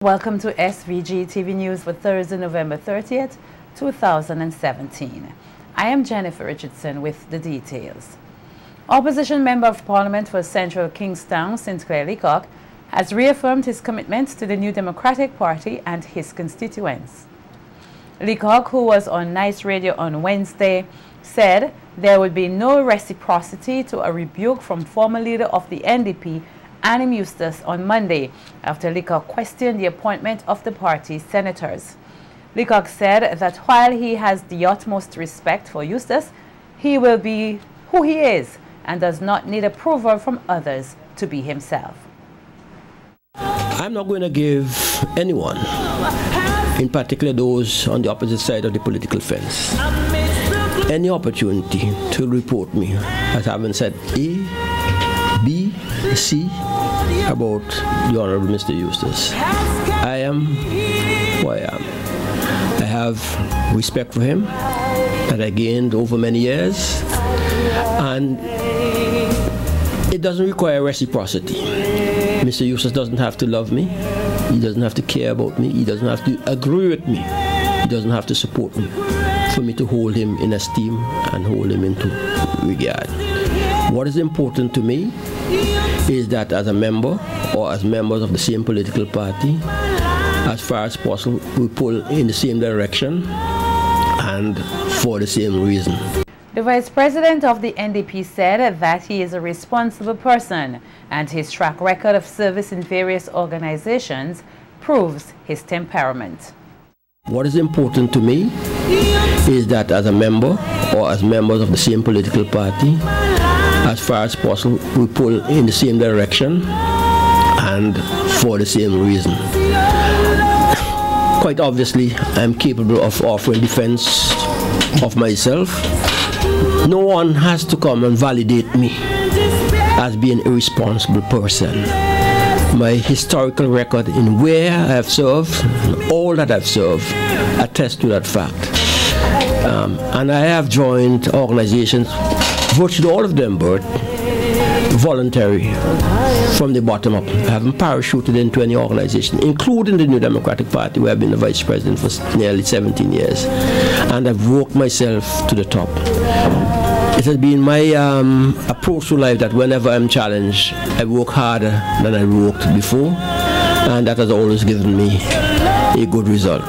Welcome to SVG-TV News for Thursday, November 30th, 2017. I am Jennifer Richardson with the details. Opposition Member of Parliament for Central Kingston, Sinclair Leacock, has reaffirmed his commitment to the New Democratic Party and his constituents. Leacock, who was on Nice Radio on Wednesday, said there would be no reciprocity to a rebuke from former leader of the NDP, Annie Eustace, on Monday after Leacock questioned the appointment of the party's senators. Leacock said that while he has the utmost respect for Eustace, he will be who he is and does not need approval from others to be himself. I'm not going to give anyone, in particular those on the opposite side of the political fence, any opportunity to report me as having said A, B, C about the Honorable Mr. Eustace. I am who I am. I have respect for him that I gained over many years, and it doesn't require reciprocity. Mr. Eustace doesn't have to love me. He doesn't have to care about me. He doesn't have to agree with me. He doesn't have to support me for me to hold him in esteem and hold him into regard. What is important to me is that as a member or as members of the same political party, as far as possible, we pull in the same direction and for the same reason. The Vice President of the NDP said that he is a responsible person and his track record of service in various organizations proves his temperament. What is important to me is that as a member or as members of the same political party, as far as possible, we pull in the same direction and for the same reason. Quite obviously, I'm capable of offering defense of myself. No one has to come and validate me as being a responsible person. My historical record in where I have served, all that I've served, attest to that fact. And I have joined organizations, virtually all of them, Bert, voluntary, from the bottom up. I haven't parachuted into any organization, including the New Democratic Party, where I've been the vice president for nearly 17 years. And I've worked myself to the top. It has been my approach to life that whenever I'm challenged, I work harder than I worked before, and that has always given me a good result.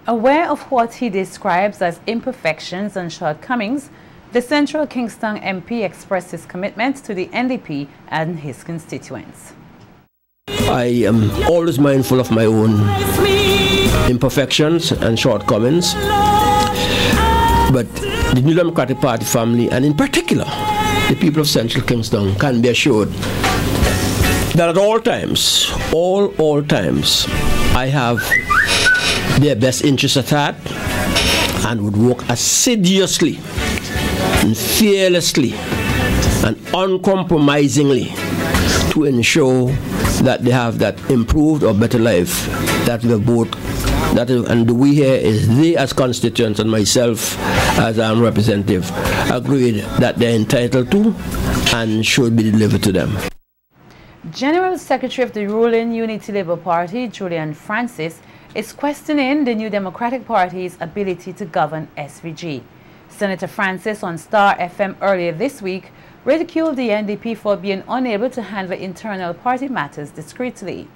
Aware of what he describes as imperfections and shortcomings, the Central Kingston MP expressed his commitment to the NDP and his constituents. I am always mindful of my own imperfections and shortcomings, but the New Democratic Party family, and in particular the people of Central Kingston, can be assured that at all times, all times, I have their best interests at heart and would work assiduously and fearlessly and uncompromisingly to ensure that they have that improved or better life that we have both. And the we here is they as constituents and myself as representative agreed that they're entitled to and should be delivered to them. General Secretary of the ruling Unity Labour Party, Julian Francis, is questioning the New Democratic Party's ability to govern SVG. Senator Francis on Star FM earlier this week ridiculed the NDP for being unable to handle internal party matters discreetly.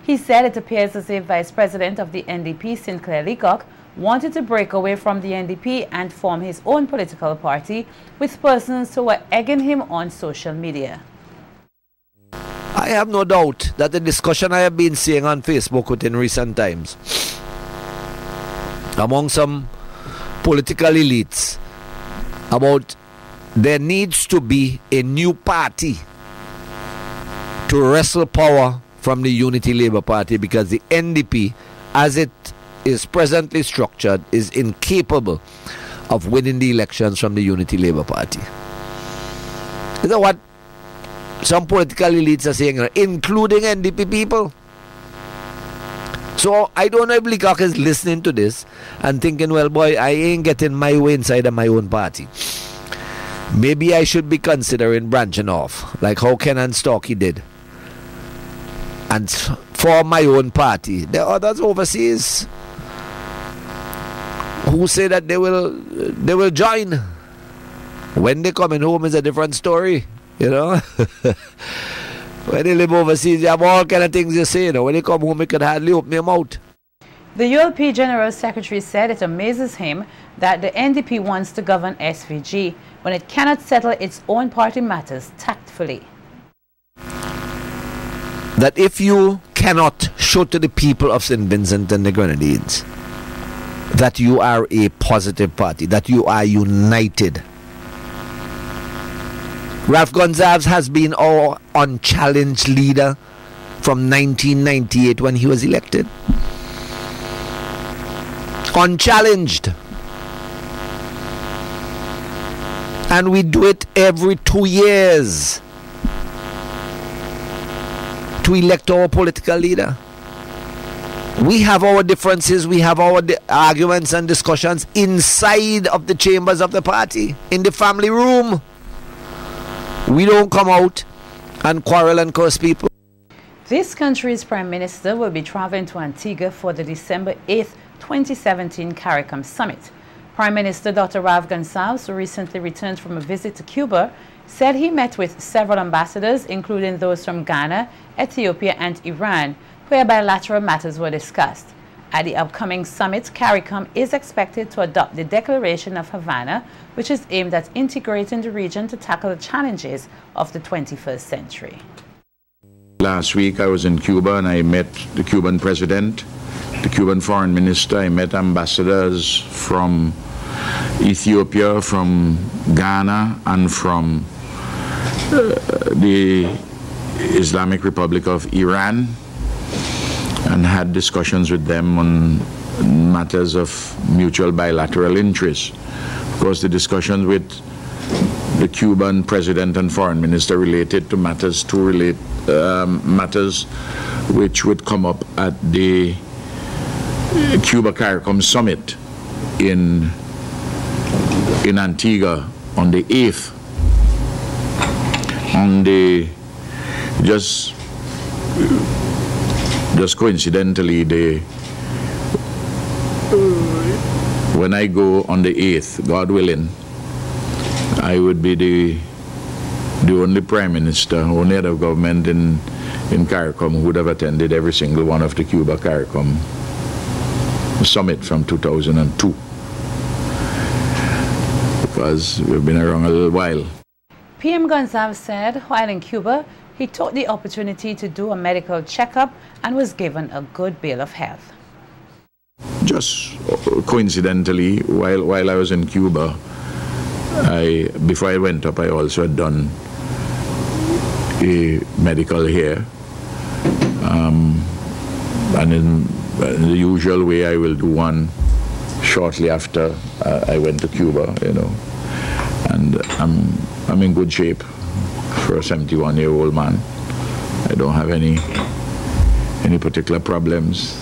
He said it appears as if Vice President of the NDP, Sinclair Leacock, wanted to break away from the NDP and form his own political party with persons who were egging him on social media. I have no doubt that the discussion I have been seeing on Facebook within recent times among some political elites about there needs to be a new party to wrestle power from the Unity Labour Party, because the NDP, as it is presently structured, is incapable of winning the elections from the Unity Labour Party. Is that what some political elites are saying, including NDP people? So I don't know if Leacock is listening to this and thinking, well, boy, I ain't getting my way inside of my own party. Maybe I should be considering branching off, like how Ken and Storky did, and for my own party. There are others overseas who say that they will join. When they coming home is a different story, you know. When they live overseas, you have all kind of things you say, you know. When they come home, you can hardly open your mouth. The ULP General Secretary said it amazes him that the NDP wants to govern SVG when it cannot settle its own party matters tactfully. That if you cannot show to the people of St. Vincent and the Grenadines that you are a positive party, that you are united. Ralph Gonsalves has been our unchallenged leader from 1998 when he was elected. Unchallenged. And we do it every 2 years to elect our political leader. We have our differences, we have our arguments and discussions inside of the chambers of the party, in the family room. We don't come out and quarrel and curse people. This country's Prime Minister will be traveling to Antigua for the December 8th, 2017 CARICOM Summit. Prime Minister Dr. Ralph Gonsalves, who recently returned from a visit to Cuba, said he met with several ambassadors, including those from Ghana, Ethiopia and Iran, where bilateral matters were discussed. At the upcoming summit, CARICOM is expected to adopt the Declaration of Havana, which is aimed at integrating the region to tackle the challenges of the 21st century. Last week I was in Cuba and I met the Cuban president, the Cuban foreign minister. I met ambassadors from Ethiopia, from Ghana, and from the Islamic Republic of Iran, and had discussions with them on matters of mutual bilateral interest. Of course, the discussions with the Cuban president and foreign minister related to matters which would come up at the Cuba CARICOM Summit in Antigua on the 8th. On the just coincidentally, when I go on the 8th, God willing, I would be the only prime minister, only head of government in CARICOM who would have attended every single one of the Cuba CARICOM Summit from 2002, because we've been around a little while. PM Gonsalves said while in Cuba, he took the opportunity to do a medical checkup and was given a good bill of health. Just coincidentally, while I was in Cuba, before I went up, I also had done a medical here. And in the usual way, I will do one shortly after I went to Cuba, you know. And I'm in good shape for a 71-year-old man. I don't have any particular problems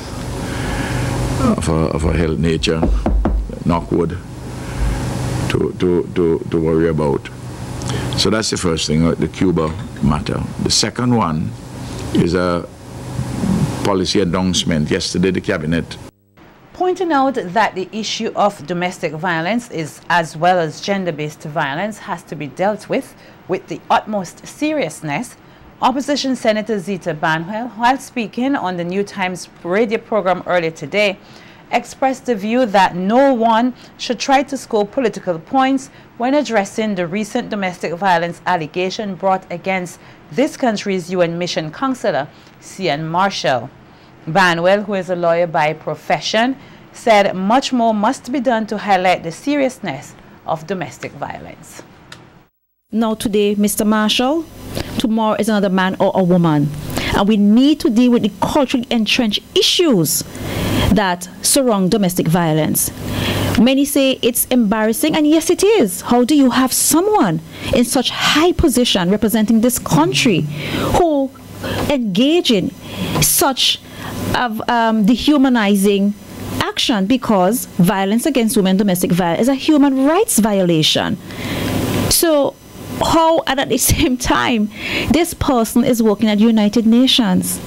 of a health nature, knock wood, to worry about. So that's the first thing, the Cuba matter. The second one is a policy announcement. Yesterday, the cabinet pointing out that the issue of domestic violence is, as well as gender-based violence, has to be dealt with the utmost seriousness. Opposition Senator Zita Banwell, while speaking on the New Times radio program earlier today, expressed the view that no one should try to score political points when addressing the recent domestic violence allegation brought against this country's UN Mission Counselor, Cian Marshall. Banwell, who is a lawyer by profession, said much more must be done to highlight the seriousness of domestic violence. Now today, Mr. Marshall, tomorrow is another man or a woman. And we need to deal with the culturally entrenched issues that surround domestic violence. Many say it's embarrassing, and yes, it is. How do you have someone in such high position representing this country who engage in such dehumanizing action? Because violence against women, domestic violence, is a human rights violation. So how, and at the same time, this person is working at the United Nations,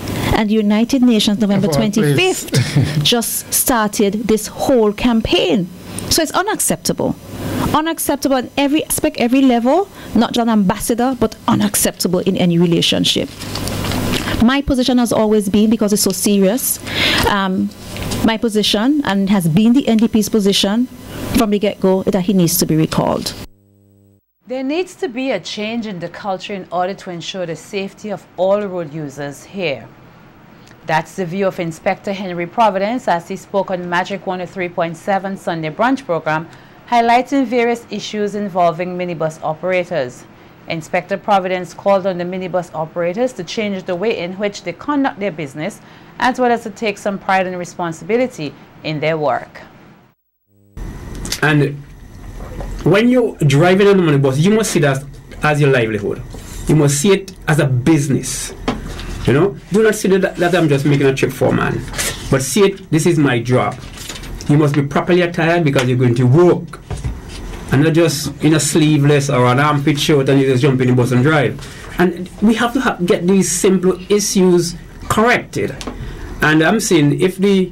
And the United Nations, November 25th, just started this whole campaign. So it's unacceptable. Unacceptable in every aspect, every level, not just an ambassador, but unacceptable in any relationship. My position has always been, because it's so serious, my position, and has been the NDP's position from the get-go, that he needs to be recalled. There needs to be a change in the culture in order to ensure the safety of all road users here. That's the view of Inspector Henry Providence as he spoke on Magic 103.7 Sunday Brunch program, highlighting various issues involving minibus operators. Inspector Providence called on the minibus operators to change the way in which they conduct their business, as well as to take some pride and responsibility in their work. And when you're driving on a minibus, you must see that as your livelihood. You must see it as a business. You know, do not see that I'm just making a trip for man, but see it, this is my job. You must be properly attired because you're going to work, and not just in a sleeveless or an armpit shirt and you just jump in the bus and drive. And we have to get these simple issues corrected. And I'm saying, if the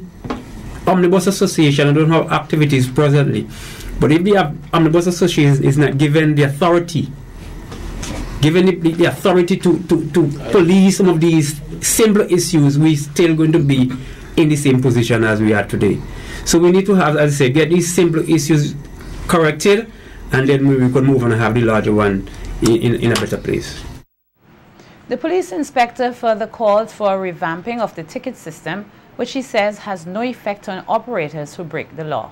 Omnibus Association, I don't have activities presently, but if the Omnibus Association is not given the authority, given the authority to police some of these simple issues, we're still going to be in the same position as we are today. So we need to have, as I say, get these simple issues corrected, and then we can move on and have the larger one in a better place. The police inspector further called for a revamping of the ticket system, which he says has no effect on operators who break the law.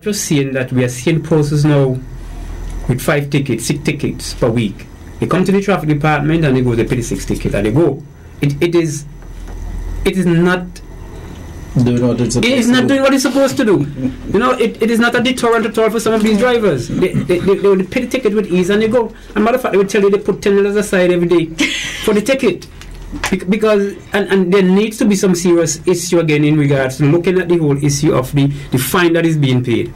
Just seeing that we are seeing process now with 5 tickets, 6 tickets per week. They come to the traffic department and they go, they pay the 6 tickets and they go. It is not doing what it's supposed to do. You know, it is not a deterrent at all for some of these drivers. They will pay the ticket with ease and they go. And matter of fact, they will tell you they put $10 aside every day for the ticket. Because and there needs to be some serious issue again in regards to looking at the whole issue of the fine that is being paid.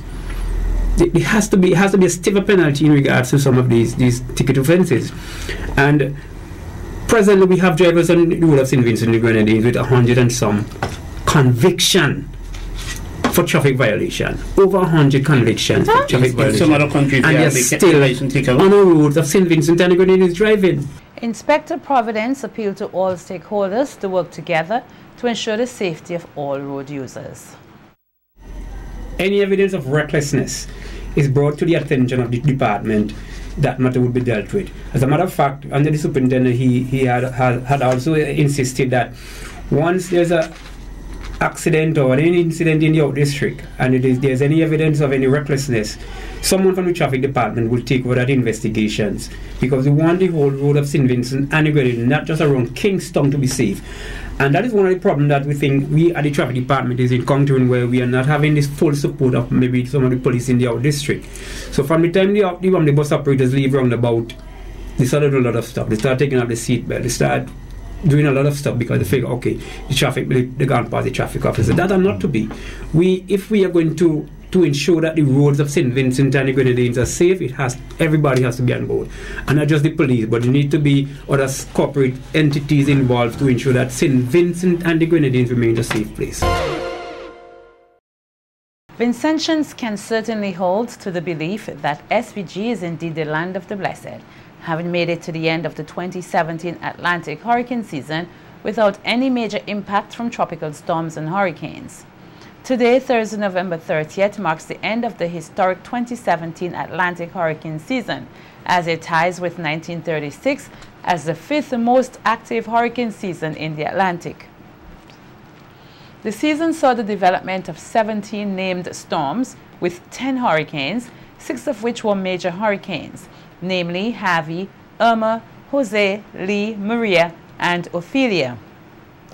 It has to be a stiffer penalty in regards to some of these ticket offences. And presently we have drivers on the road of St. Vincent and the Grenadines with 100 and some conviction for traffic violation. Over 100 convictions for traffic violation. Some other countries, and they're still on the roads of St. Vincent and the Grenadines driving. Inspector Providence appealed to all stakeholders to work together to ensure the safety of all road users. Any evidence of recklessness is brought to the attention of the department, that matter would be dealt with. As a matter of fact, under the superintendent, he had also insisted that once there's a accident or any incident in the out district and there's any evidence of any recklessness, someone from the traffic department will take over that investigations, because we want the whole road of St. Vincent and the Grenadines, not just around Kingston, to be safe. And that is one of the problems that we think we at the traffic department is encountering, where we are not having this full support of maybe some of the police in the out district. So from the time the bus operators leave roundabout, they start to do a lot of stuff. They start taking up the seatbelt. They start doing a lot of stuff because they figure, okay, they gone past the traffic officer. That are not to be. If we are going to ensure that the roads of St. Vincent and the Grenadines are safe, everybody has to be on board. And not just the police, but there need to be other corporate entities involved to ensure that St. Vincent and the Grenadines remain a safe place. Vincentians can certainly hold to the belief that SVG is indeed the land of the blessed, having made it to the end of the 2017 Atlantic hurricane season without any major impact from tropical storms and hurricanes. Today, Thursday, November 30th, marks the end of the historic 2017 Atlantic hurricane season, as it ties with 1936 as the 5th most active hurricane season in the Atlantic. The season saw the development of 17 named storms with 10 hurricanes, 6 of which were major hurricanes, namely Harvey, Irma, Jose, Lee, Maria, and Ophelia.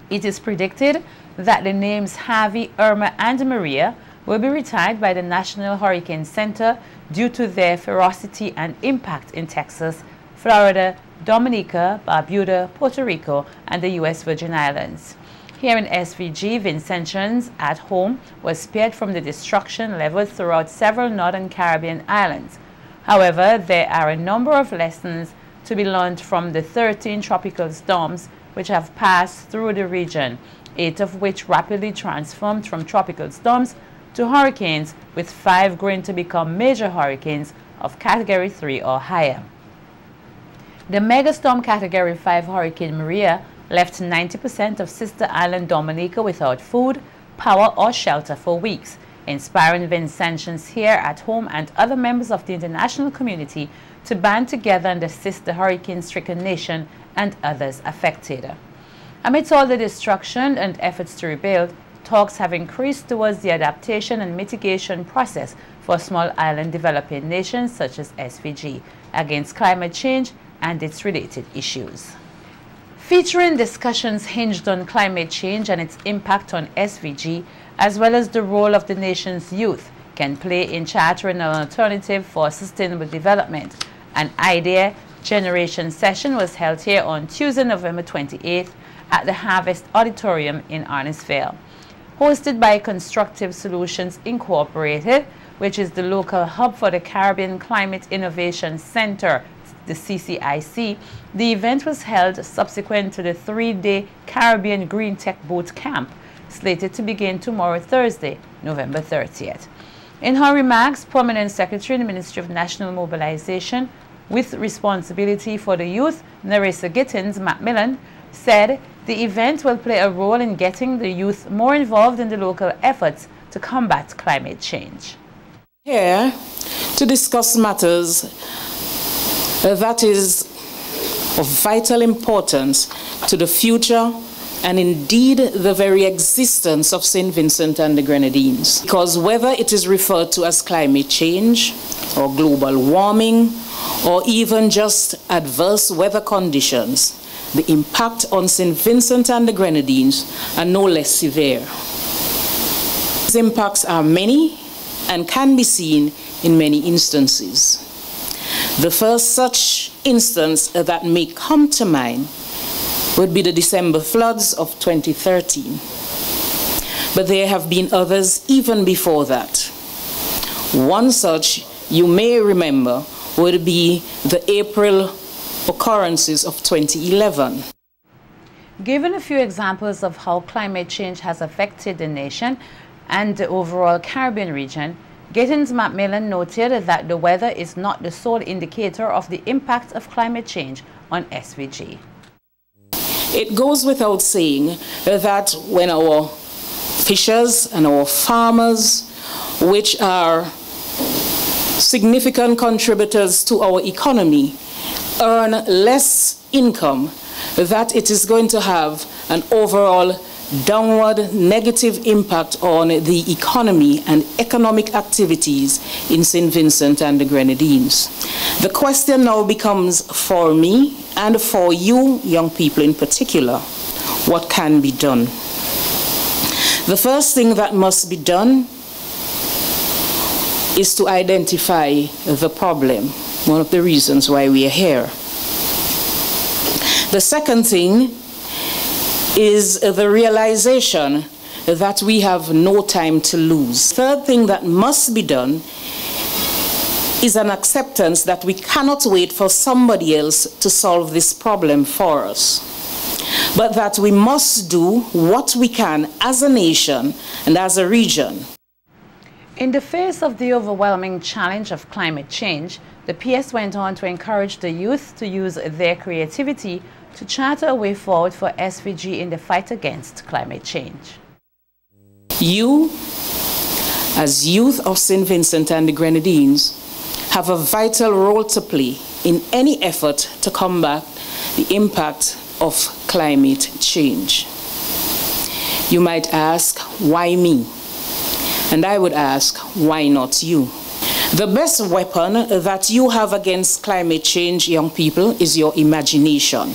It is predicted that the names Harvey, Irma, and Maria will be retired by the National Hurricane Center due to their ferocity and impact in Texas, Florida, Dominica, Barbuda, Puerto Rico, and the U.S. Virgin Islands. Here in SVG, Vincentians at home were spared from the destruction leveled throughout several northern Caribbean islands. However, there are a number of lessons to be learned from the 13 tropical storms which have passed through the region, 8 of which rapidly transformed from tropical storms to hurricanes, with 5 growing to become major hurricanes of Category 3 or higher. The megastorm Category 5 Hurricane Maria left 90% of sister island Dominica without food, power or shelter for weeks, inspiring Vincentians here at home and other members of the international community to band together and assist the hurricane-stricken nation and others affected. Amidst all the destruction and efforts to rebuild, talks have increased towards the adaptation and mitigation process for small island developing nations such as SVG against climate change and its related issues. Featuring discussions hinged on climate change and its impact on SVG, as well as the role of the nation's youth can play in chartering an alternative for sustainable development, an idea generation session was held here on Tuesday, November 28th at the Harvest Auditorium in Arnisville. Hosted by Constructive Solutions Incorporated, which is the local hub for the Caribbean Climate Innovation Center, the CCIC, the event was held subsequent to the 3-day Caribbean Green Tech Boot Camp, slated to begin tomorrow, Thursday, November 30th. In her remarks, Permanent Secretary in the Ministry of National Mobilization with responsibility for the youth, Nerissa Gittins Macmillan, said the event will play a role in getting the youth more involved in the local efforts to combat climate change. Here to discuss matters that is of vital importance to the future and indeed the very existence of St. Vincent and the Grenadines. Because whether it is referred to as climate change or global warming or even just adverse weather conditions, the impact on St. Vincent and the Grenadines are no less severe. These impacts are many and can be seen in many instances. The first such instance that may come to mind would be the December floods of 2013. But there have been others even before that. One such, you may remember, would be the April occurrences of 2011. Given a few examples of how climate change has affected the nation and the overall Caribbean region, Gittins Macmillan noted that the weather is not the sole indicator of the impact of climate change on SVG. It goes without saying that when our fishers and our farmers, which are significant contributors to our economy, earn less income, that it is going to have an overall downward negative impact on the economy and economic activities in St. Vincent and the Grenadines. The question now becomes for me and for you young people in particular, what can be done? The first thing that must be done is to identify the problem, one of the reasons why we are here. The second thing is the realization that we have no time to lose. Third thing that must be done is an acceptance that we cannot wait for somebody else to solve this problem for us, but that we must do what we can as a nation and as a region. In the face of the overwhelming challenge of climate change, the PS went on to encourage the youth to use their creativity to chart a way forward for SVG in the fight against climate change. You, as youth of St. Vincent and the Grenadines, have a vital role to play in any effort to combat the impact of climate change. You might ask, why me? And I would ask, why not you? The best weapon that you have against climate change, young people, is your imagination.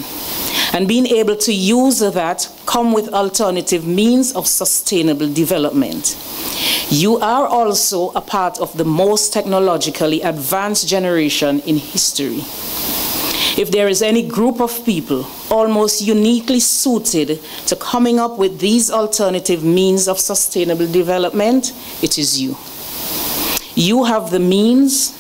And being able to use that come with alternative means of sustainable development. You are also a part of the most technologically advanced generation in history. If there is any group of people almost uniquely suited to coming up with these alternative means of sustainable development, it is you. You have the means,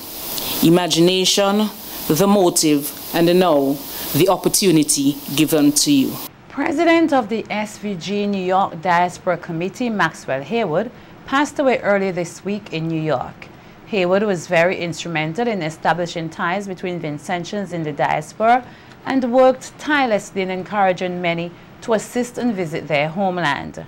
imagination, the motive, and now the opportunity given to you. President of the SVG New York Diaspora Committee, Maxwell Haywood, passed away earlier this week in New York. Haywood was very instrumental in establishing ties between Vincentians in the diaspora and worked tirelessly in encouraging many to assist and visit their homeland.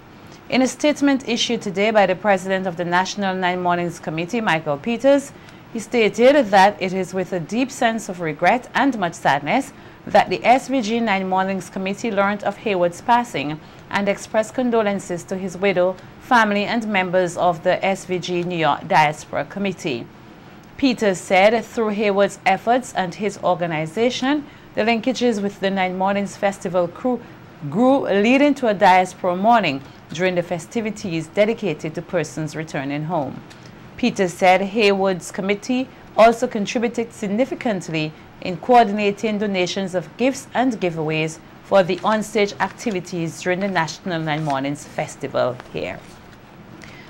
In a statement issued today by the President of the National Nine Mornings Committee, Michael Peters, he stated that it is with a deep sense of regret and much sadness that the SVG Nine Mornings Committee learned of Haywood's passing and expressed condolences to his widow, family, and members of the SVG New York Diaspora Committee. Peters said through Haywood's efforts and his organization, the linkages with the Nine Mornings Festival crew grew, leading to a diaspora morning during the festivities dedicated to persons returning home. Peters said Haywood's committee also contributed significantly in coordinating donations of gifts and giveaways for the onstage activities during the National Nine Mornings Festival here.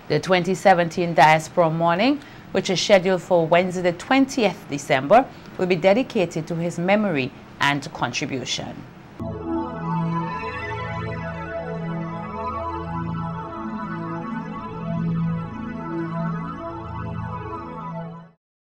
The 2017 Diaspora Morning, which is scheduled for Wednesday the 20th December, will be dedicated to his memory and contribution.